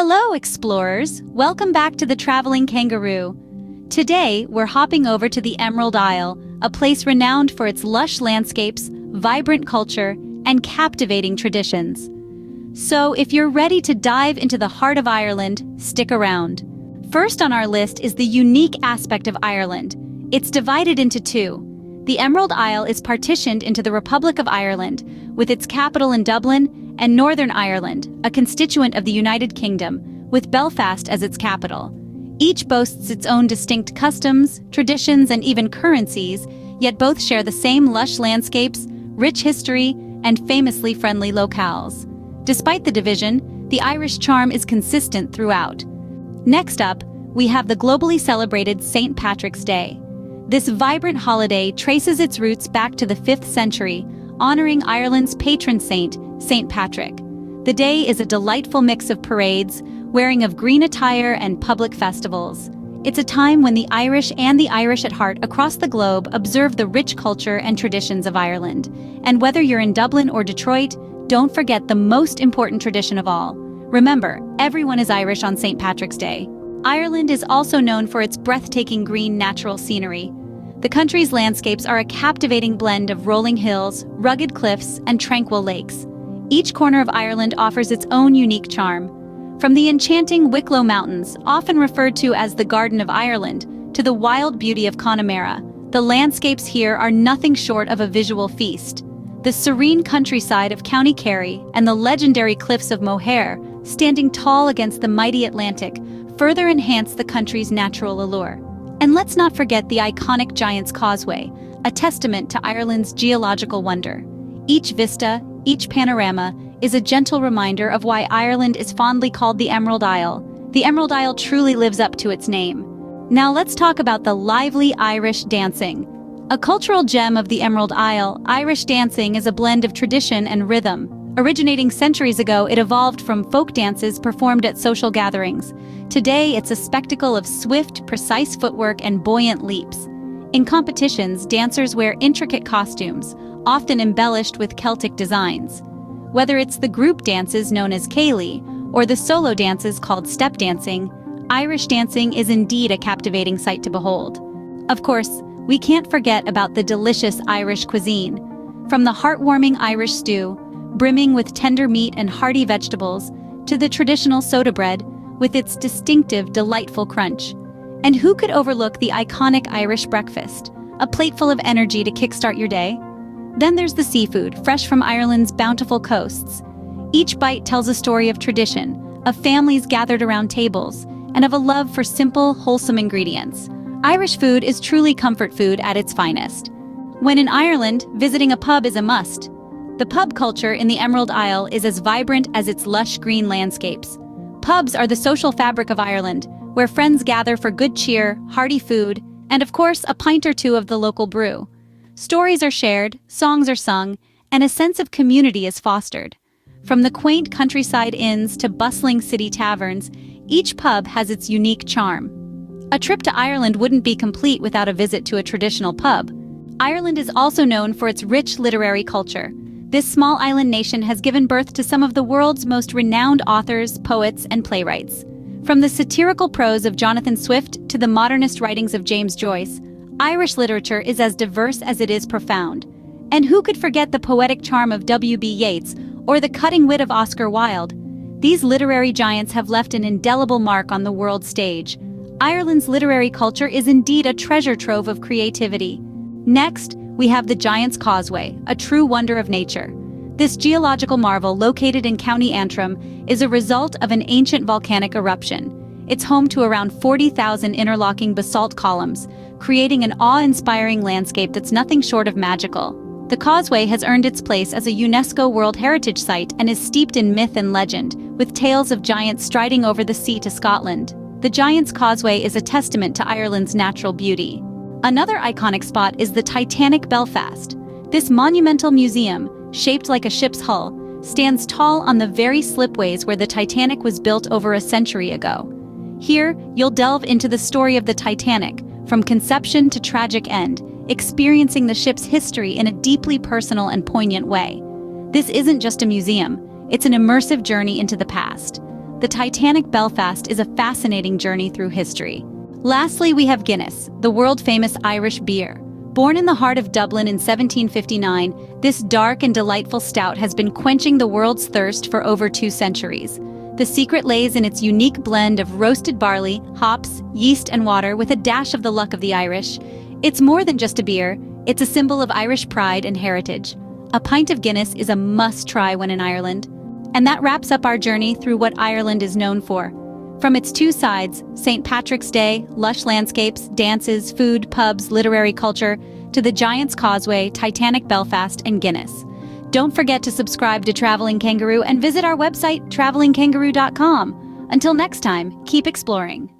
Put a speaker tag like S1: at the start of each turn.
S1: Hello, explorers! Welcome back to the Traveling Kangaroo. Today, we're hopping over to the Emerald Isle, a place renowned for its lush landscapes, vibrant culture, and captivating traditions. So, if you're ready to dive into the heart of Ireland, stick around. First on our list is the unique aspect of Ireland. It's divided into two. The Emerald Isle is partitioned into the Republic of Ireland, with its capital in Dublin, and Northern Ireland, a constituent of the United Kingdom, with Belfast as its capital. Each boasts its own distinct customs, traditions, and even currencies, yet both share the same lush landscapes, rich history, and famously friendly locales. Despite the division, the Irish charm is consistent throughout. Next up, we have the globally celebrated St. Patrick's Day. This vibrant holiday traces its roots back to the 5th century, honoring Ireland's patron saint, St. Patrick. The day is a delightful mix of parades, wearing of green attire, and public festivals. It's a time when the Irish and the Irish at heart across the globe observe the rich culture and traditions of Ireland. And whether you're in Dublin or Detroit, don't forget the most important tradition of all. Remember, everyone is Irish on St. Patrick's Day. Ireland is also known for its breathtaking green natural scenery. The country's landscapes are a captivating blend of rolling hills, rugged cliffs, and tranquil lakes. Each corner of Ireland offers its own unique charm. From the enchanting Wicklow Mountains, often referred to as the Garden of Ireland, to the wild beauty of Connemara, the landscapes here are nothing short of a visual feast. The serene countryside of County Kerry and the legendary cliffs of Moher, standing tall against the mighty Atlantic, further enhance the country's natural allure. And let's not forget the iconic Giant's Causeway, a testament to Ireland's geological wonder. Each vista, each panorama, is a gentle reminder of why Ireland is fondly called the Emerald Isle. The Emerald Isle truly lives up to its name. Now let's talk about the lively Irish dancing. A cultural gem of the Emerald Isle, Irish dancing is a blend of tradition and rhythm. Originating centuries ago, it evolved from folk dances performed at social gatherings. Today, it's a spectacle of swift, precise footwork and buoyant leaps. In competitions, dancers wear intricate costumes, often embellished with Celtic designs. Whether it's the group dances known as céilí or the solo dances called step dancing, Irish dancing is indeed a captivating sight to behold. Of course, we can't forget about the delicious Irish cuisine. From the heartwarming Irish stew, brimming with tender meat and hearty vegetables, to the traditional soda bread, with its distinctive, delightful crunch. And who could overlook the iconic Irish breakfast, a plate full of energy to kickstart your day? Then there's the seafood, fresh from Ireland's bountiful coasts. Each bite tells a story of tradition, of families gathered around tables, and of a love for simple, wholesome ingredients. Irish food is truly comfort food at its finest. When in Ireland, visiting a pub is a must. The pub culture in the Emerald Isle is as vibrant as its lush green landscapes. Pubs are the social fabric of Ireland, where friends gather for good cheer, hearty food, and of course, a pint or two of the local brew. Stories are shared, songs are sung, and a sense of community is fostered. From the quaint countryside inns to bustling city taverns, each pub has its unique charm. A trip to Ireland wouldn't be complete without a visit to a traditional pub. Ireland is also known for its rich literary culture. This small island nation has given birth to some of the world's most renowned authors, poets, and playwrights. From the satirical prose of Jonathan Swift to the modernist writings of James Joyce, Irish literature is as diverse as it is profound. And who could forget the poetic charm of W.B. Yeats or the cutting wit of Oscar Wilde? These literary giants have left an indelible mark on the world stage. Ireland's literary culture is indeed a treasure trove of creativity. Next, we have the Giant's Causeway, a true wonder of nature. This geological marvel, located in County Antrim, is a result of an ancient volcanic eruption. It's home to around 40,000 interlocking basalt columns, creating an awe-inspiring landscape that's nothing short of magical. The Causeway has earned its place as a UNESCO World Heritage Site and is steeped in myth and legend, with tales of giants striding over the sea to Scotland. The Giant's Causeway is a testament to Ireland's natural beauty. Another iconic spot is the Titanic Belfast. This monumental museum, shaped like a ship's hull, stands tall on the very slipways where the Titanic was built over a century ago. Here, you'll delve into the story of the Titanic, from conception to tragic end, experiencing the ship's history in a deeply personal and poignant way. This isn't just a museum, it's an immersive journey into the past. the Titanic Belfast is a fascinating journey through history. Lastly, we have Guinness, the world-famous Irish beer. Born in the heart of Dublin in 1759, this dark and delightful stout has been quenching the world's thirst for over 2 centuries. The secret lays in its unique blend of roasted barley, hops, yeast, and water with a dash of the luck of the Irish. It's more than just a beer, it's a symbol of Irish pride and heritage. A pint of Guinness is a must-try when in Ireland. And that wraps up our journey through what Ireland is known for. From its 2 sides, St. Patrick's Day, lush landscapes, dances, food, pubs, literary culture, to the Giant's Causeway, Titanic Belfast, and Guinness. Don't forget to subscribe to Traveling Kangaroo and visit our website, travelingkangaroo.com. Until next time, keep exploring.